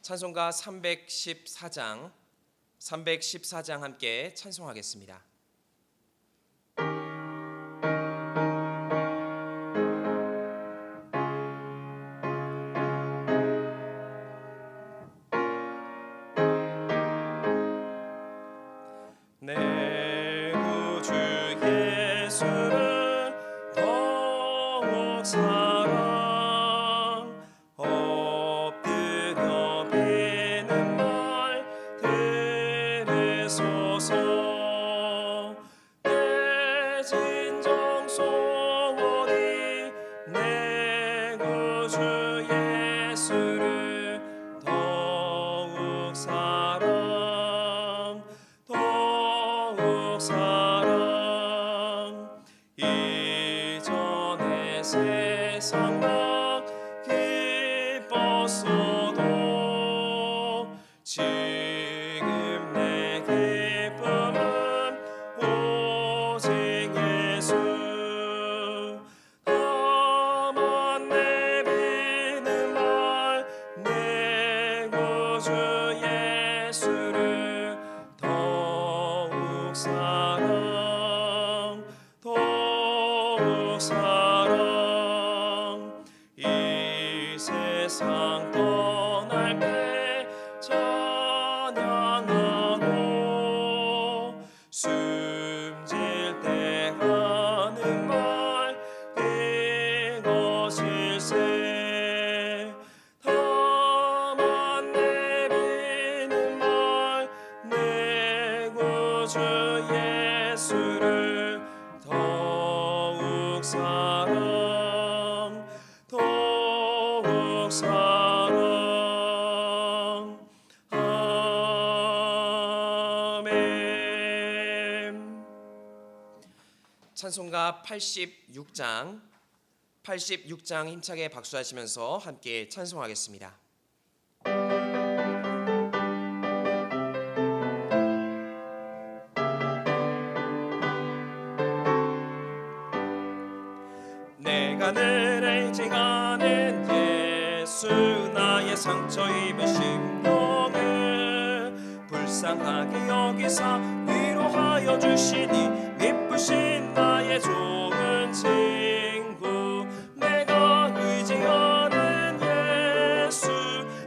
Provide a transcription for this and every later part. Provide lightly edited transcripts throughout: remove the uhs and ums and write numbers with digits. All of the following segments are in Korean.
찬송가 314장 함께 찬송하겠습니다. 내 구주 예수를 더욱 사랑 엎드려 비는 말 들으소서. 내 진정 소원이 내 구주 예수를 더욱 사랑 이전에 세상 막 기뻤어도 지금 내 기쁨은 오직 예수. 다만 내비는 말 내 구주 예수를 더욱 사랑 이 세상 떠날 때 찬양하고 숨질 때 하는 말 이것일세. 다만 내비는 말 내 구주 예수를 더욱 사랑 아멘. 찬송가 86장 힘차게 박수하시면서 함께 찬송하겠습니다. 내가 늘 의지하는 예수 나의 상처 입은 심령을 불쌍하게 여기사 위로하여 주시니 미쁘신 나의 좋은 친구. 내가 의지하는 예수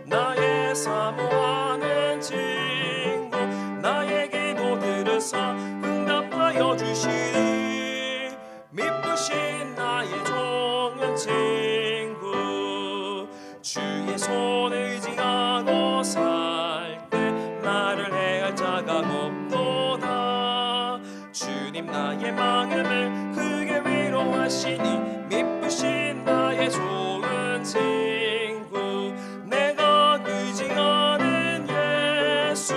나의 사모하는 친구. 나의 기도 들으사 응답하여 주시니 미쁘신 나의 좋은 친구. 주의 손을 의지하고 살 때 나를 해할 자가 없도다. 주님 나의 마음을 크게 위로하시니 미쁘신 나의 좋은 친구. 내가 의지하는 예수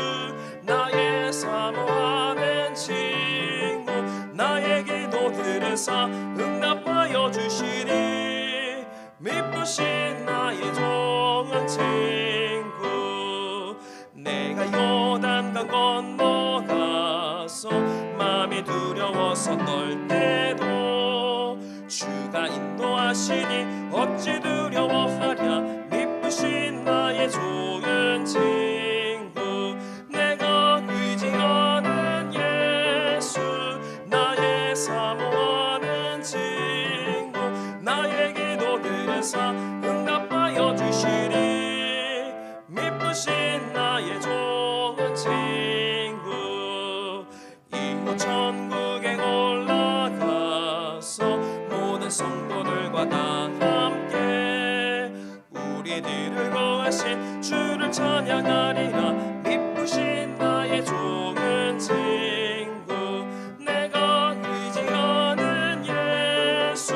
나의 사모하는 친구. 나의 기도 들으사 응답하여 주시니 미쁘신 나의 좋은 친구. 내가 요단강 건너가서 마음이 두려워서 떨 때도 주가 인도하시니 어찌 두려워하랴. 미쁘신 나의 좋은 친구. 내가 의지하는 예수 나의 사모하는 친구. 나의 기도 들으사 응답하여 주시니 미쁘신 나의 좋은 친구. 이곳 천국에 올라가서 모든 성도들과 다 함께 우리들을 구하신 주를 찬양하리라. 미쁘신 나의 좋은 친구. 내가 의지하는 예수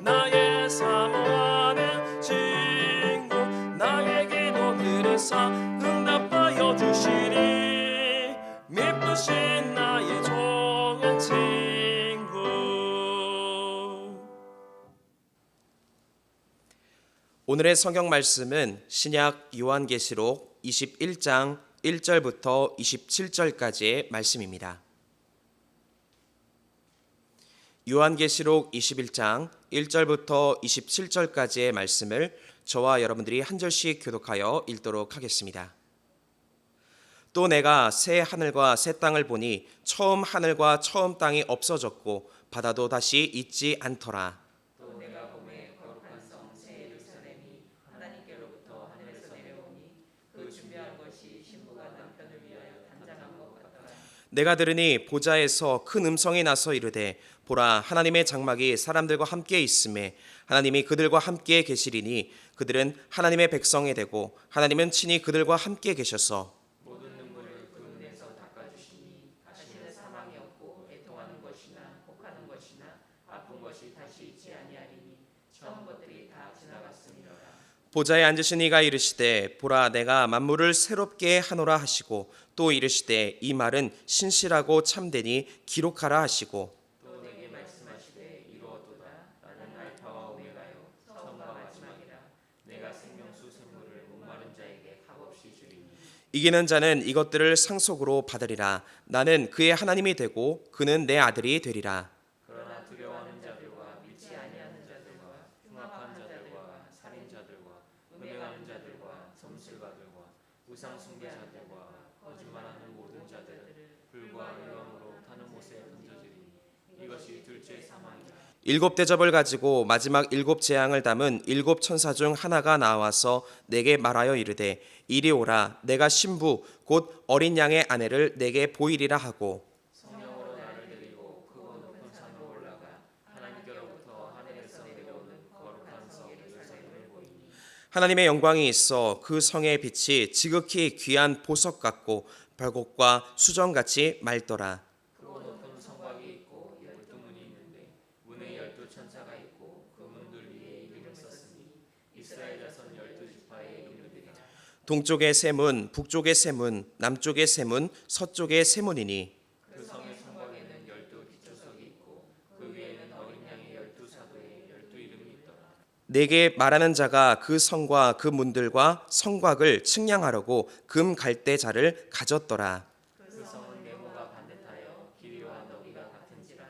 나의 사모하는 친구. 나의 기도 들으사 응답하여 주시니 미쁘신 나의 좋은 친구. 오늘의 성경 말씀은 신약 요한계시록 21장 1절부터 27절까지의 말씀입니다. 요한계시록 21장 1절부터 27절까지의 말씀을 저와 여러분들이 한 절씩 교독하여 읽도록 하겠습니다. 또 내가 새 하늘과 새 땅을 보니 처음 하늘과 처음 땅이 없어졌고 바다도 다시 있지 않더라. 또 내가 봄에 거룩한 성 새 예루살렘이 하나님께로부터 하늘에서 내려오니 그 준비한 것이 신부가 남편을 위하여 단장한 것 같더라. 내가 들으니 보좌에서 큰 음성이 나서 이르되 보라 하나님의 장막이 사람들과 함께 있음에 하나님이 그들과 함께 계시리니 그들은 하나님의 백성이 되고 하나님은 친히 그들과 함께 계셔서 모든 눈물을 그 눈에서 닦아주시니 다시는 사망이 없고 애통하는 것이나 혹하는 것이나 아픈 것이 다시 있지 아니하리니 처음 것들이 다 지나갔음이로라. 보좌에 앉으신 이가 이르시되 보라 내가 만물을 새롭게 하노라 하시고 또 이르시되 이 말은 신실하고 참되니 기록하라 하시고 또 내게 말씀하시되 이루었도다. 나는 알파와 오메가요 처음과 마지막이라. 내가 생명수 샘물을 목마른 자에게 값없이 주리니 이기는 자는 이것들을 상속으로 받으리라. 나는 그의 하나님이 되고 그는 내 아들이 되리라. 그러나 두려워하는 자들과 믿지 아니하는 자들과 흉악한 자들과 살인자들과 음행하는 자들과 점술가들과 우상 숭배자들과 거짓말하는 모든 자들을 불과 유황으로 타는 못에 던져지리니 이것이 둘째 사망이라. 일곱 대접을 가지고 마지막 일곱 재앙을 담은 일곱 천사 중 하나가 나와서 내게 말하여 이르되 이리 오라 내가 신부 곧 어린 양의 아내를 내게 보이리라 하고 성령으로 나를 데리고 크고 높은 산으로 올라가 하나님께로부터 하늘에서 내려오는 거룩한 성 예루살렘을 보이니 하나님의 영광이 있어 그 성의 빛이 지극히 귀한 보석 같고 별곡과 수정같이 맑더라. 크고 높은 성곽이 있고 12문이 있는데 문에 12천사가 있고 그 문들 위에 이름을 썼으니 이스라엘 자손 12지파의 이름들이라. 동쪽의 세 문, 북쪽의 세 문, 남쪽의 세 문, 서쪽의 세 문이니 그 성의 성곽에는 12기초석이 있고 그 위에는 어린 양의 12사도의 12이름이 있더라. 내게 말하는 자가 그 성과 그 문들과 성곽을 측량하려고 금 갈대자를 가졌더라. 그 성은 네모가 반듯하여 길이와 너비가 같은지라.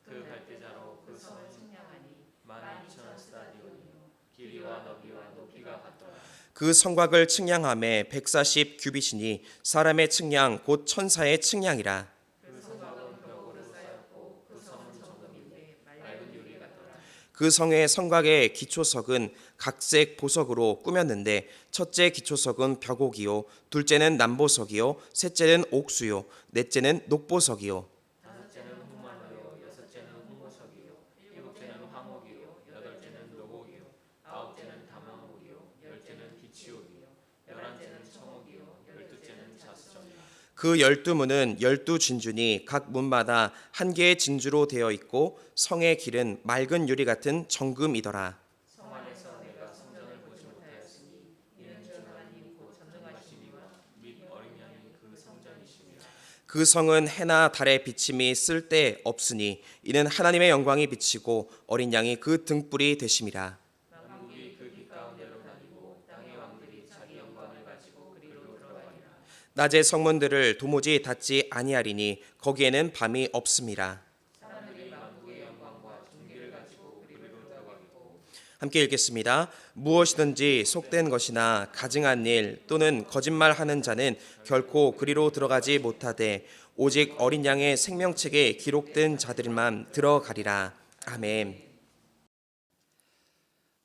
그 갈대자로 그 성을 측량하니 12,000스타디온이요 길이와 너비와 높이가 같더라. 그 성곽을 측량함에 140 규빗이니 사람의 측량 곧 천사의 측량이라. 그 성곽은 벽으로 쌓였고 그 성은 정금인데 맑은 유리 같더라. 그 성의 성곽의 기초석은 각색 보석으로 꾸몄는데 첫째 기초석은 벽옥이요 둘째는 남보석이요 셋째는 옥수요 넷째는 녹보석이요 다섯째는 흑마루요 여섯째는 홍보석이요 일곱째는 황옥이요 여덟째는 노곡이요 아홉째는 담황옥이요 열째는 비치옥이요 열한째는 청옥이요 열두째는 자수정이요. 그 12문은 12진주니 각 문마다 한 개의 진주로 되어 있고 성의 길은 맑은 유리 같은 정금이더라. 성 안에서 내가 성전을 보지 못하였으니 이는 주 하나님 곧 전능하심이와 및 어린 양이 그 성전이심이라. 그 성은 해나 달의 비침이 쓸데 없으니 이는 하나님의 영광이 비치고 어린 양이 그 등불이 되심이라. 만국이 그 빛 가운데로 다니고 땅의 왕들이 자기 영광을 가지고 그리로 들어가리라. 낮의 성문들을 도무지 닫지 아니하리니 거기에는 밤이 없음이라. 사람들이 만국의 영광과 존귀를 가지고 그리로 들어가겠고 함께 읽겠습니다. 무엇이든지 속된 것이나 가증한 일 또는 거짓말하는 자는 결코 그리로 들어가지 못하되 오직 어린 양의 생명책에 기록된 자들만 들어가리라. 아멘.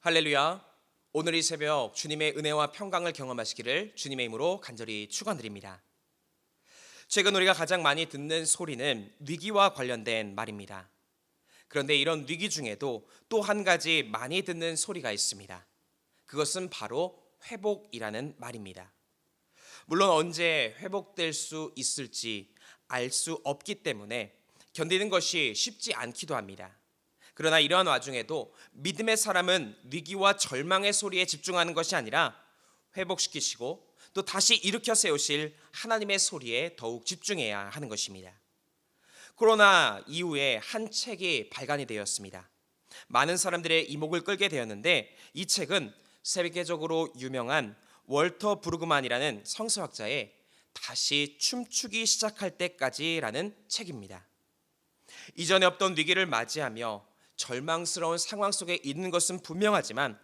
할렐루야. 오늘 이 새벽 주님의 은혜와 평강을 경험하시기를 주님의 이름으로 간절히 축원드립니다. 최근 우리가 가장 많이 듣는 소리는 위기와 관련된 말입니다. 그런데 이런 위기 중에도 또 한 가지 많이 듣는 소리가 있습니다. 그것은 바로 회복이라는 말입니다. 물론 언제 회복될 수 있을지 알 수 없기 때문에 견디는 것이 쉽지 않기도 합니다. 그러나 이러한 와중에도 믿음의 사람은 위기와 절망의 소리에 집중하는 것이 아니라 회복시키시고 또 다시 일으켜 세우실 하나님의 소리에 더욱 집중해야 하는 것입니다. 코로나 이후에 한 책이 발간이 되었습니다. 많은 사람들의 이목을 끌게 되었는데 이 책은 세계적으로 유명한 월터 브루그만이라는 성서학자의 다시 춤추기 시작할 때까지라는 책입니다. 이전에 없던 위기를 맞이하며 절망스러운 상황 속에 있는 것은 분명하지만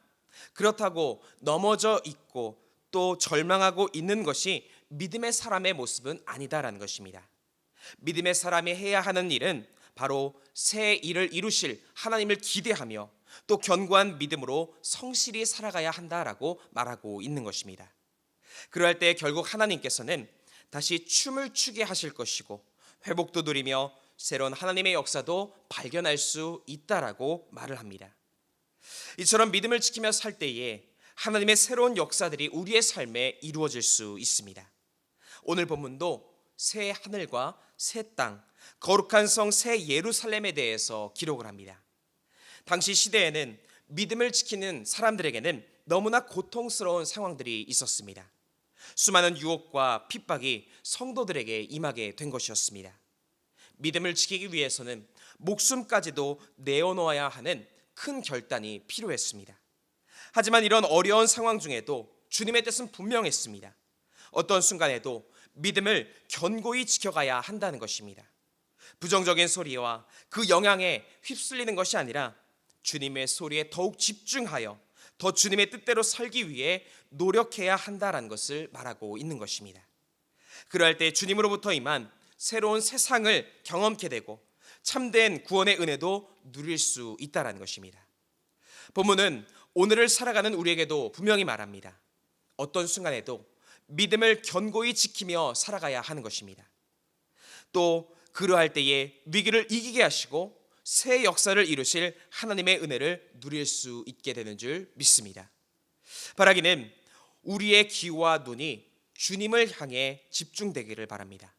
그렇다고 넘어져 있고 또 절망하고 있는 것이 믿음의 사람의 모습은 아니다라는 것입니다. 믿음의 사람이 해야 하는 일은 바로 새 일을 이루실 하나님을 기대하며 또 견고한 믿음으로 성실히 살아가야 한다라고 말하고 있는 것입니다. 그러할 때 결국 하나님께서는 다시 춤을 추게 하실 것이고 회복도 누리며 새로운 하나님의 역사도 발견할 수 있다라고 말을 합니다. 이처럼 믿음을 지키며 살 때에 하나님의 새로운 역사들이 우리의 삶에 이루어질 수 있습니다. 오늘 본문도 새 하늘과 새 땅, 거룩한 성 새 예루살렘에 대해서 기록을 합니다. 당시 시대에는 믿음을 지키는 사람들에게는 너무나 고통스러운 상황들이 있었습니다. 수많은 유혹과 핍박이 성도들에게 임하게 된 것이었습니다. 믿음을 지키기 위해서는 목숨까지도 내어놓아야 하는 큰 결단이 필요했습니다. 하지만 이런 어려운 상황 중에도 주님의 뜻은 분명했습니다. 어떤 순간에도 믿음을 견고히 지켜가야 한다는 것입니다. 부정적인 소리와 그 영향에 휩쓸리는 것이 아니라 주님의 소리에 더욱 집중하여 더 주님의 뜻대로 살기 위해 노력해야 한다는 것을 말하고 있는 것입니다. 그럴 때 주님으로부터 임한 새로운 세상을 경험케 되고 참된 구원의 은혜도 누릴 수 있다는 것입니다. 본문은 오늘을 살아가는 우리에게도 분명히 말합니다. 어떤 순간에도 믿음을 견고히 지키며 살아가야 하는 것입니다. 또 그러할 때에 위기를 이기게 하시고 새 역사를 이루실 하나님의 은혜를 누릴 수 있게 되는 줄 믿습니다. 바라기는 우리의 귀와 눈이 주님을 향해 집중되기를 바랍니다.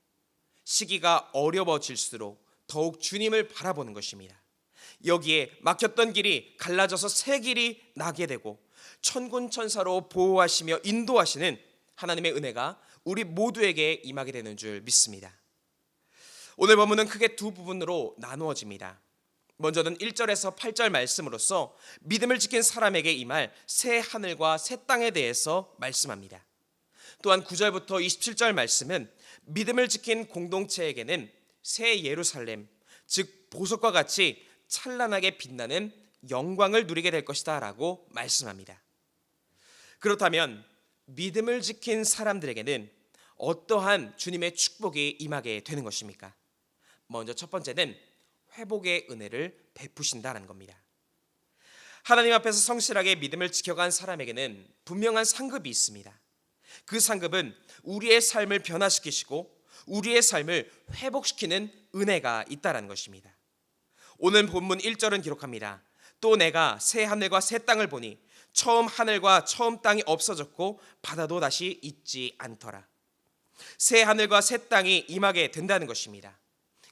시기가 어려워질수록 더욱 주님을 바라보는 것입니다. 여기에 막혔던 길이 갈라져서 새 길이 나게 되고 천군천사로 보호하시며 인도하시는 하나님의 은혜가 우리 모두에게 임하게 되는 줄 믿습니다. 오늘 본문은 크게 두 부분으로 나누어집니다. 먼저는 1절에서 8절 말씀으로서 믿음을 지킨 사람에게 임할 새 하늘과 새 땅에 대해서 말씀합니다. 또한 9절부터 27절 말씀은 믿음을 지킨 공동체에게는 새 예루살렘, 즉 보석과 같이 찬란하게 빛나는 영광을 누리게 될 것이다 라고 말씀합니다. 그렇다면 믿음을 지킨 사람들에게는 어떠한 주님의 축복이 임하게 되는 것입니까? 먼저 첫 번째는 회복의 은혜를 베푸신다는 겁니다. 하나님 앞에서 성실하게 믿음을 지켜간 사람에게는 분명한 상급이 있습니다. 그 상급은 우리의 삶을 변화시키시고 우리의 삶을 회복시키는 은혜가 있다는 것입니다. 오늘 본문 1절은 기록합니다. 또 내가 새 하늘과 새 땅을 보니 처음 하늘과 처음 땅이 없어졌고 바다도 다시 있지 않더라. 새 하늘과 새 땅이 임하게 된다는 것입니다.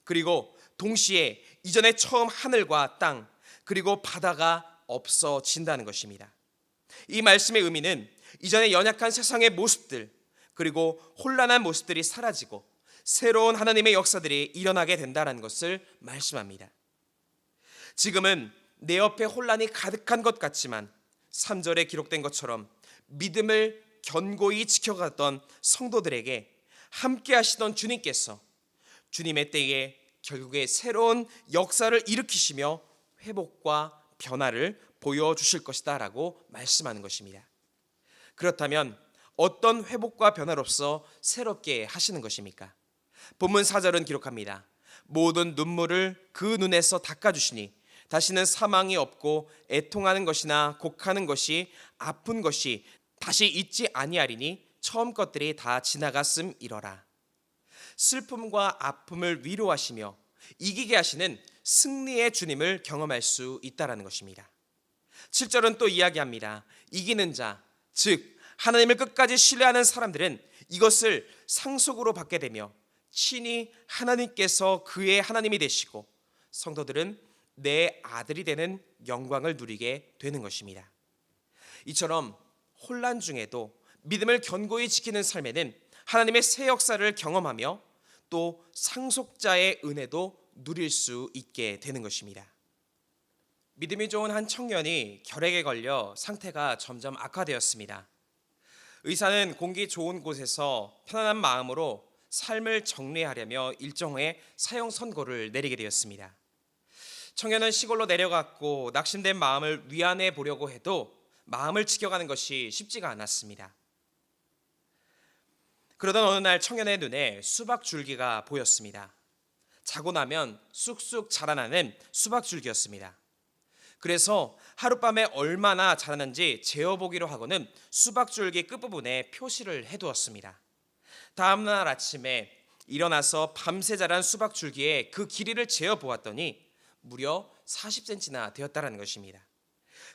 그리고 동시에 이전에 처음 하늘과 땅 그리고 바다가 없어진다는 것입니다. 이 말씀의 의미는 이전에 연약한 세상의 모습들 그리고 혼란한 모습들이 사라지고 새로운 하나님의 역사들이 일어나게 된다는 것을 말씀합니다. 지금은 내 옆에 혼란이 가득한 것 같지만 3절에 기록된 것처럼 믿음을 견고히 지켜갔던 성도들에게 함께 하시던 주님께서 주님의 때에 결국에 새로운 역사를 일으키시며 회복과 변화를 보여주실 것이다 라고 말씀하는 것입니다. 그렇다면 어떤 회복과 변화로서 새롭게 하시는 것입니까? 본문 4절은 기록합니다. 모든 눈물을 그 눈에서 닦아주시니 다시는 사망이 없고 애통하는 것이나 곡하는 것이 아픈 것이 다시 있지 아니하리니 처음 것들이 다 지나갔음이러라. 슬픔과 아픔을 위로하시며 이기게 하시는 승리의 주님을 경험할 수 있다는 것입니다. 7절은 또 이야기합니다. 이기는 자, 즉 하나님을 끝까지 신뢰하는 사람들은 이것을 상속으로 받게 되며 친히 하나님께서 그의 하나님이 되시고 성도들은 내 아들이 되는 영광을 누리게 되는 것입니다. 이처럼 혼란 중에도 믿음을 견고히 지키는 삶에는 하나님의 새 역사를 경험하며 또 상속자의 은혜도 누릴 수 있게 되는 것입니다. 믿음이 좋은 한 청년이 결핵에 걸려 상태가 점점 악화되었습니다. 의사는 공기 좋은 곳에서 편안한 마음으로 삶을 정리하려며 일정의 사형 선고를 내리게 되었습니다. 청년은 시골로 내려갔고 낙심된 마음을 위안해 보려고 해도 마음을 지켜가는 것이 쉽지가 않았습니다. 그러던 어느 날 청년의 눈에 수박 줄기가 보였습니다. 자고 나면 쑥쑥 자라나는 수박 줄기였습니다. 그래서 하룻밤에 얼마나 자라는지 재어보기로 하고는 수박 줄기 끝부분에 표시를 해두었습니다. 다음날 아침에 일어나서 밤새 자란 수박 줄기의 그 길이를 재어보았더니 무려 40cm나 되었다는 것입니다.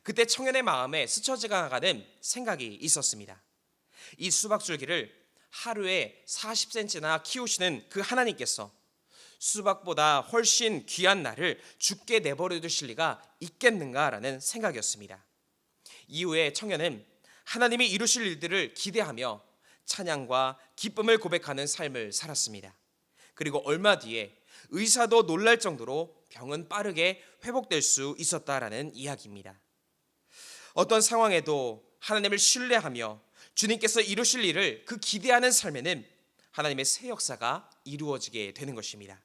그때 청년의 마음에 스쳐지가 가는 생각이 있었습니다. 이 수박 줄기를 하루에 40cm나 키우시는 그 하나님께서 수박보다 훨씬 귀한 나를 죽게 내버려 두실 리가 있겠는가라는 생각이었습니다. 이후에 청년은 하나님이 이루실 일들을 기대하며 찬양과 기쁨을 고백하는 삶을 살았습니다. 그리고 얼마 뒤에 의사도 놀랄 정도로 병은 빠르게 회복될 수 있었다라는 이야기입니다. 어떤 상황에도 하나님을 신뢰하며 주님께서 이루실 일을 그 기대하는 삶에는 하나님의 새 역사가 이루어지게 되는 것입니다.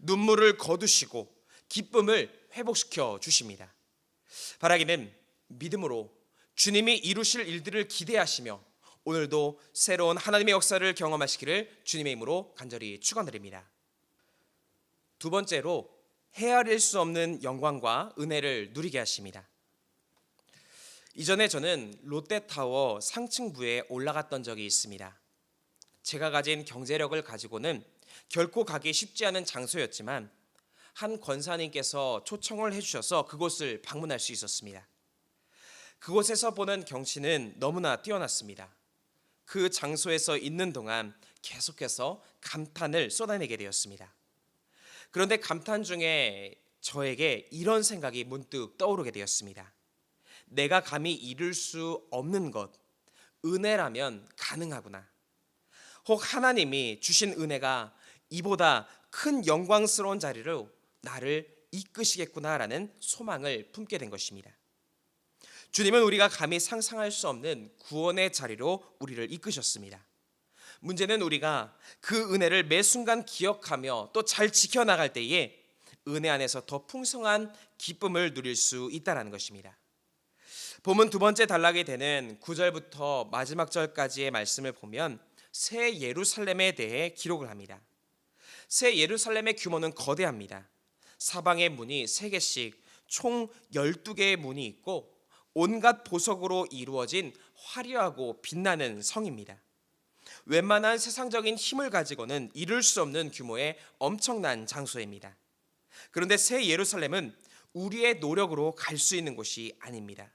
눈물을 거두시고 기쁨을 회복시켜 주십니다. 바라기는 믿음으로 주님이 이루실 일들을 기대하시며 오늘도 새로운 하나님의 역사를 경험하시기를 주님의 이름으로 간절히 축원드립니다. 두 번째로 헤아릴 수 없는 영광과 은혜를 누리게 하십니다. 이전에 저는 롯데타워 상층부에 올라갔던 적이 있습니다. 제가 가진 경제력을 가지고는 결코 가기 쉽지 않은 장소였지만 한 권사님께서 초청을 해주셔서 그곳을 방문할 수 있었습니다. 그곳에서 보는 경치는 너무나 뛰어났습니다. 그 장소에서 있는 동안 계속해서 감탄을 쏟아내게 되었습니다. 그런데 감탄 중에 저에게 이런 생각이 문득 떠오르게 되었습니다. 내가 감히 이룰 수 없는 것, 은혜라면 가능하구나. 혹 하나님이 주신 은혜가 이보다 큰 영광스러운 자리로 나를 이끄시겠구나라는 소망을 품게 된 것입니다. 주님은 우리가 감히 상상할 수 없는 구원의 자리로 우리를 이끄셨습니다. 문제는 우리가 그 은혜를 매 순간 기억하며 또 잘 지켜나갈 때에 은혜 안에서 더 풍성한 기쁨을 누릴 수 있다는 것입니다. 본문 두 번째 단락이 되는 9절부터 마지막 절까지의 말씀을 보면 새 예루살렘에 대해 기록을 합니다. 새 예루살렘의 규모는 거대합니다. 사방의 문이 3개씩 총 12개의 문이 있고 온갖 보석으로 이루어진 화려하고 빛나는 성입니다. 웬만한 세상적인 힘을 가지고는 이룰 수 없는 규모의 엄청난 장소입니다. 그런데 새 예루살렘은 우리의 노력으로 갈 수 있는 곳이 아닙니다.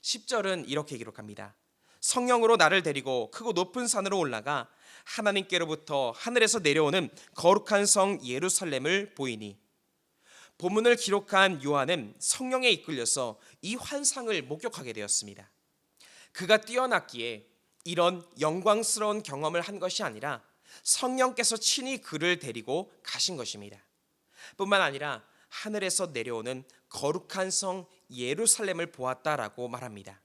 10절은 이렇게 기록합니다. 성령으로 나를 데리고 크고 높은 산으로 올라가 하나님께로부터 하늘에서 내려오는 거룩한 성 예루살렘을 보이니. 본문을 기록한 요한은 성령에 이끌려서 이 환상을 목격하게 되었습니다. 그가 뛰어났기에 이런 영광스러운 경험을 한 것이 아니라 성령께서 친히 그를 데리고 가신 것입니다. 뿐만 아니라 하늘에서 내려오는 거룩한 성 예루살렘을 보았다라고 말합니다.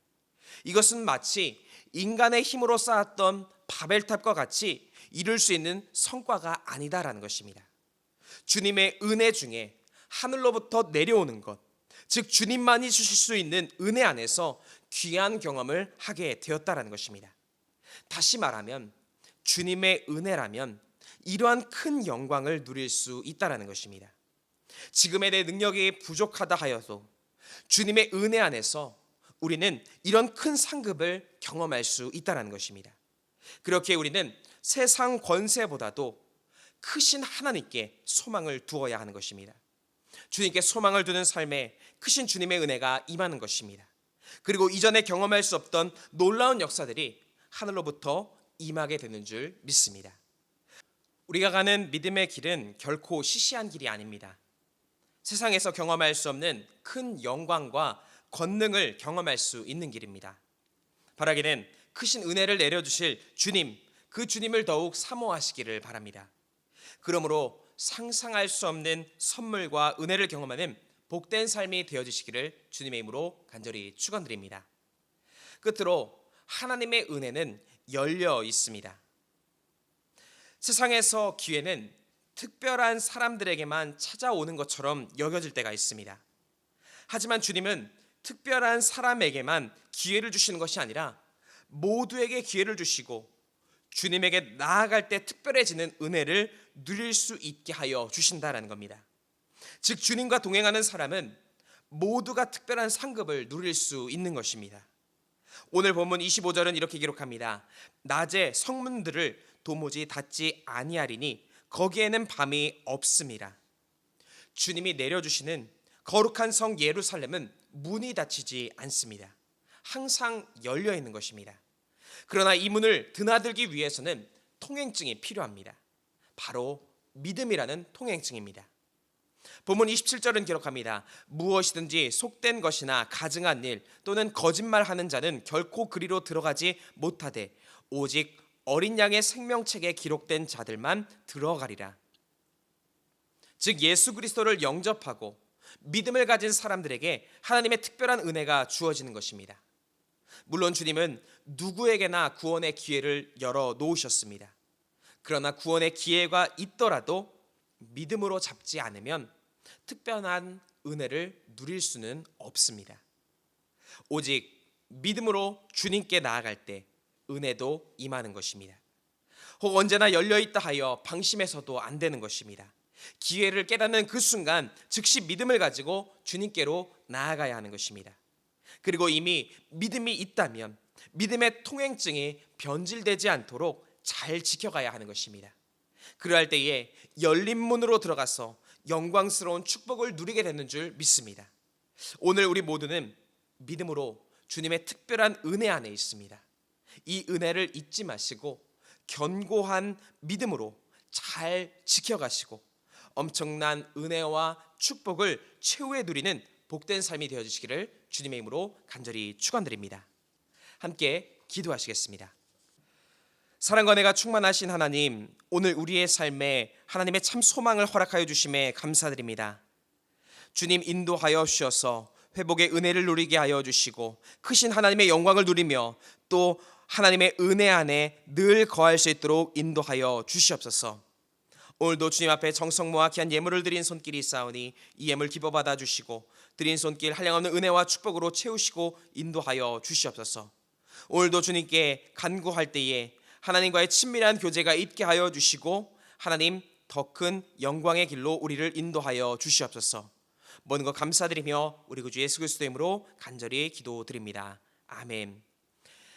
이것은 마치 인간의 힘으로 쌓았던 바벨탑과 같이 이룰 수 있는 성과가 아니다라는 것입니다. 주님의 은혜 중에 하늘로부터 내려오는 것, 즉 주님만이 주실 수 있는 은혜 안에서 귀한 경험을 하게 되었다라는 것입니다. 다시 말하면 주님의 은혜라면 이러한 큰 영광을 누릴 수 있다라는 것입니다. 지금의 내 능력이 부족하다 하여도 주님의 은혜 안에서 우리는 이런 큰 상급을 경험할 수 있다는 것입니다. 그렇게 우리는 세상 권세보다도 크신 하나님께 소망을 두어야 하는 것입니다. 주님께 소망을 두는 삶에 크신 주님의 은혜가 임하는 것입니다. 그리고 이전에 경험할 수 없던 놀라운 역사들이 하늘로부터 임하게 되는 줄 믿습니다. 우리가 가는 믿음의 길은 결코 시시한 길이 아닙니다. 세상에서 경험할 수 없는 큰 영광과 권능을 경험할 수 있는 길입니다. 바라기는 크신 은혜를 내려주실 주님, 그 주님을 더욱 사모하시기를 바랍니다. 그러므로 상상할 수 없는 선물과 은혜를 경험하는 복된 삶이 되어주시기를 주님의 이름으로 간절히 축원드립니다. 끝으로 하나님의 은혜는 열려 있습니다. 세상에서 기회는 특별한 사람들에게만 찾아오는 것처럼 여겨질 때가 있습니다. 하지만 주님은 특별한 사람에게만 기회를 주시는 것이 아니라 모두에게 기회를 주시고 주님에게 나아갈 때 특별해지는 은혜를 누릴 수 있게 하여 주신다라는 겁니다. 즉 주님과 동행하는 사람은 모두가 특별한 상급을 누릴 수 있는 것입니다. 오늘 본문 25절은 이렇게 기록합니다. 낮에 성문들을 도무지 닫지 아니하리니 거기에는 밤이 없음이라. 주님이 내려주시는 거룩한 성 예루살렘은 문이 닫히지 않습니다. 항상 열려 있는 것입니다. 그러나 이 문을 드나들기 위해서는 통행증이 필요합니다. 바로 믿음이라는 통행증입니다. 본문 27절은 기록합니다. 무엇이든지 속된 것이나 가증한 일 또는 거짓말하는 자는 결코 그리로 들어가지 못하되 오직 어린 양의 생명책에 기록된 자들만 들어가리라. 즉 예수 그리스도를 영접하고 믿음을 가진 사람들에게 하나님의 특별한 은혜가 주어지는 것입니다. 물론 주님은 누구에게나 구원의 기회를 열어 놓으셨습니다. 그러나 구원의 기회가 있더라도 믿음으로 잡지 않으면 특별한 은혜를 누릴 수는 없습니다. 오직 믿음으로 주님께 나아갈 때 은혜도 임하는 것입니다. 혹 언제나 열려있다 하여 방심해서도 안 되는 것입니다. 기회를 깨닫는 그 순간 즉시 믿음을 가지고 주님께로 나아가야 하는 것입니다. 그리고 이미 믿음이 있다면 믿음의 통행증이 변질되지 않도록 잘 지켜가야 하는 것입니다. 그러할 때에 열린 문으로 들어가서 영광스러운 축복을 누리게 되는 줄 믿습니다. 오늘 우리 모두는 믿음으로 주님의 특별한 은혜 안에 있습니다. 이 은혜를 잊지 마시고 견고한 믿음으로 잘 지켜가시고 엄청난 은혜와 축복을 최후에 누리는 복된 삶이 되어주시기를 주님의 이름으로 간절히 축원드립니다. 함께 기도하시겠습니다. 사랑과 은혜가 충만하신 하나님, 오늘 우리의 삶에 하나님의 참 소망을 허락하여 주심에 감사드립니다. 주님 인도하여 주셔서 회복의 은혜를 누리게 하여 주시고 크신 하나님의 영광을 누리며 또 하나님의 은혜 안에 늘 거할 수 있도록 인도하여 주시옵소서. 오늘도 주님 앞에 정성 모아 귀한 예물을 드린 손길이 있사오니 이 예물 기뻐 받아 주시고 드린 손길 한량없는 은혜와 축복으로 채우시고 인도하여 주시옵소서. 오늘도 주님께 간구할 때에 하나님과의 친밀한 교제가 있게 하여 주시고 하나님 더 큰 영광의 길로 우리를 인도하여 주시옵소서. 모든 것 감사드리며 우리 구주 예수 그리스도의 이름으로 간절히 기도드립니다. 아멘.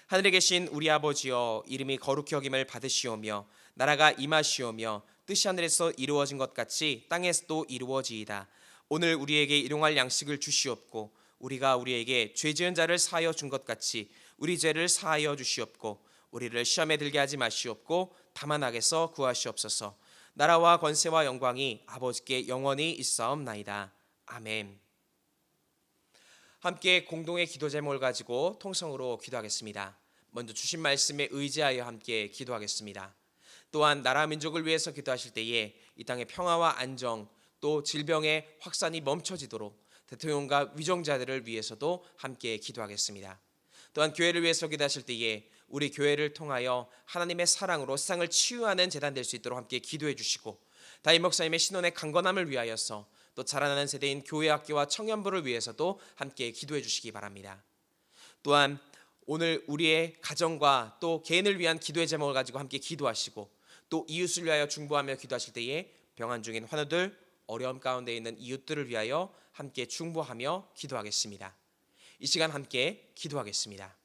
하늘에 계신 우리 아버지여, 이름이 거룩히 여김을 받으시오며 나라가 임하시오며 뜻이 하늘에서 이루어진 것 같이 땅에서도 이루어지이다. 오늘 우리에게 일용할 양식을 주시옵고 우리가 우리에게 죄 지은 자를 사하여 준 것 같이 우리 죄를 사하여 주시옵고 우리를 시험에 들게 하지 마시옵고 다만 악에서 구하시옵소서. 나라와 권세와 영광이 아버지께 영원히 있사옵나이다. 아멘. 함께 공동의 기도 제목을 가지고 통성으로 기도하겠습니다. 먼저 주신 말씀에 의지하여 함께 기도하겠습니다. 또한 나라 민족을 위해서 기도하실 때에 이 땅의 평화와 안정 또 질병의 확산이 멈춰지도록 대통령과 위정자들을 위해서도 함께 기도하겠습니다. 또한 교회를 위해서 기도하실 때에 우리 교회를 통하여 하나님의 사랑으로 세상을 치유하는 재단 될 수 있도록 함께 기도해 주시고 다임 목사님의 신혼의 강건함을 위하여서 또 자라나는 세대인 교회 학교와 청년부를 위해서도 함께 기도해 주시기 바랍니다. 또한 오늘 우리의 가정과 또 개인을 위한 기도의 제목을 가지고 함께 기도하시고 또 이웃을 위하여 중보하며 기도하실 때에 병환 중인 환우들, 어려움 가운데 있는 이웃들을 위하여 함께 중보하며 기도하겠습니다. 이 시간 함께 기도하겠습니다.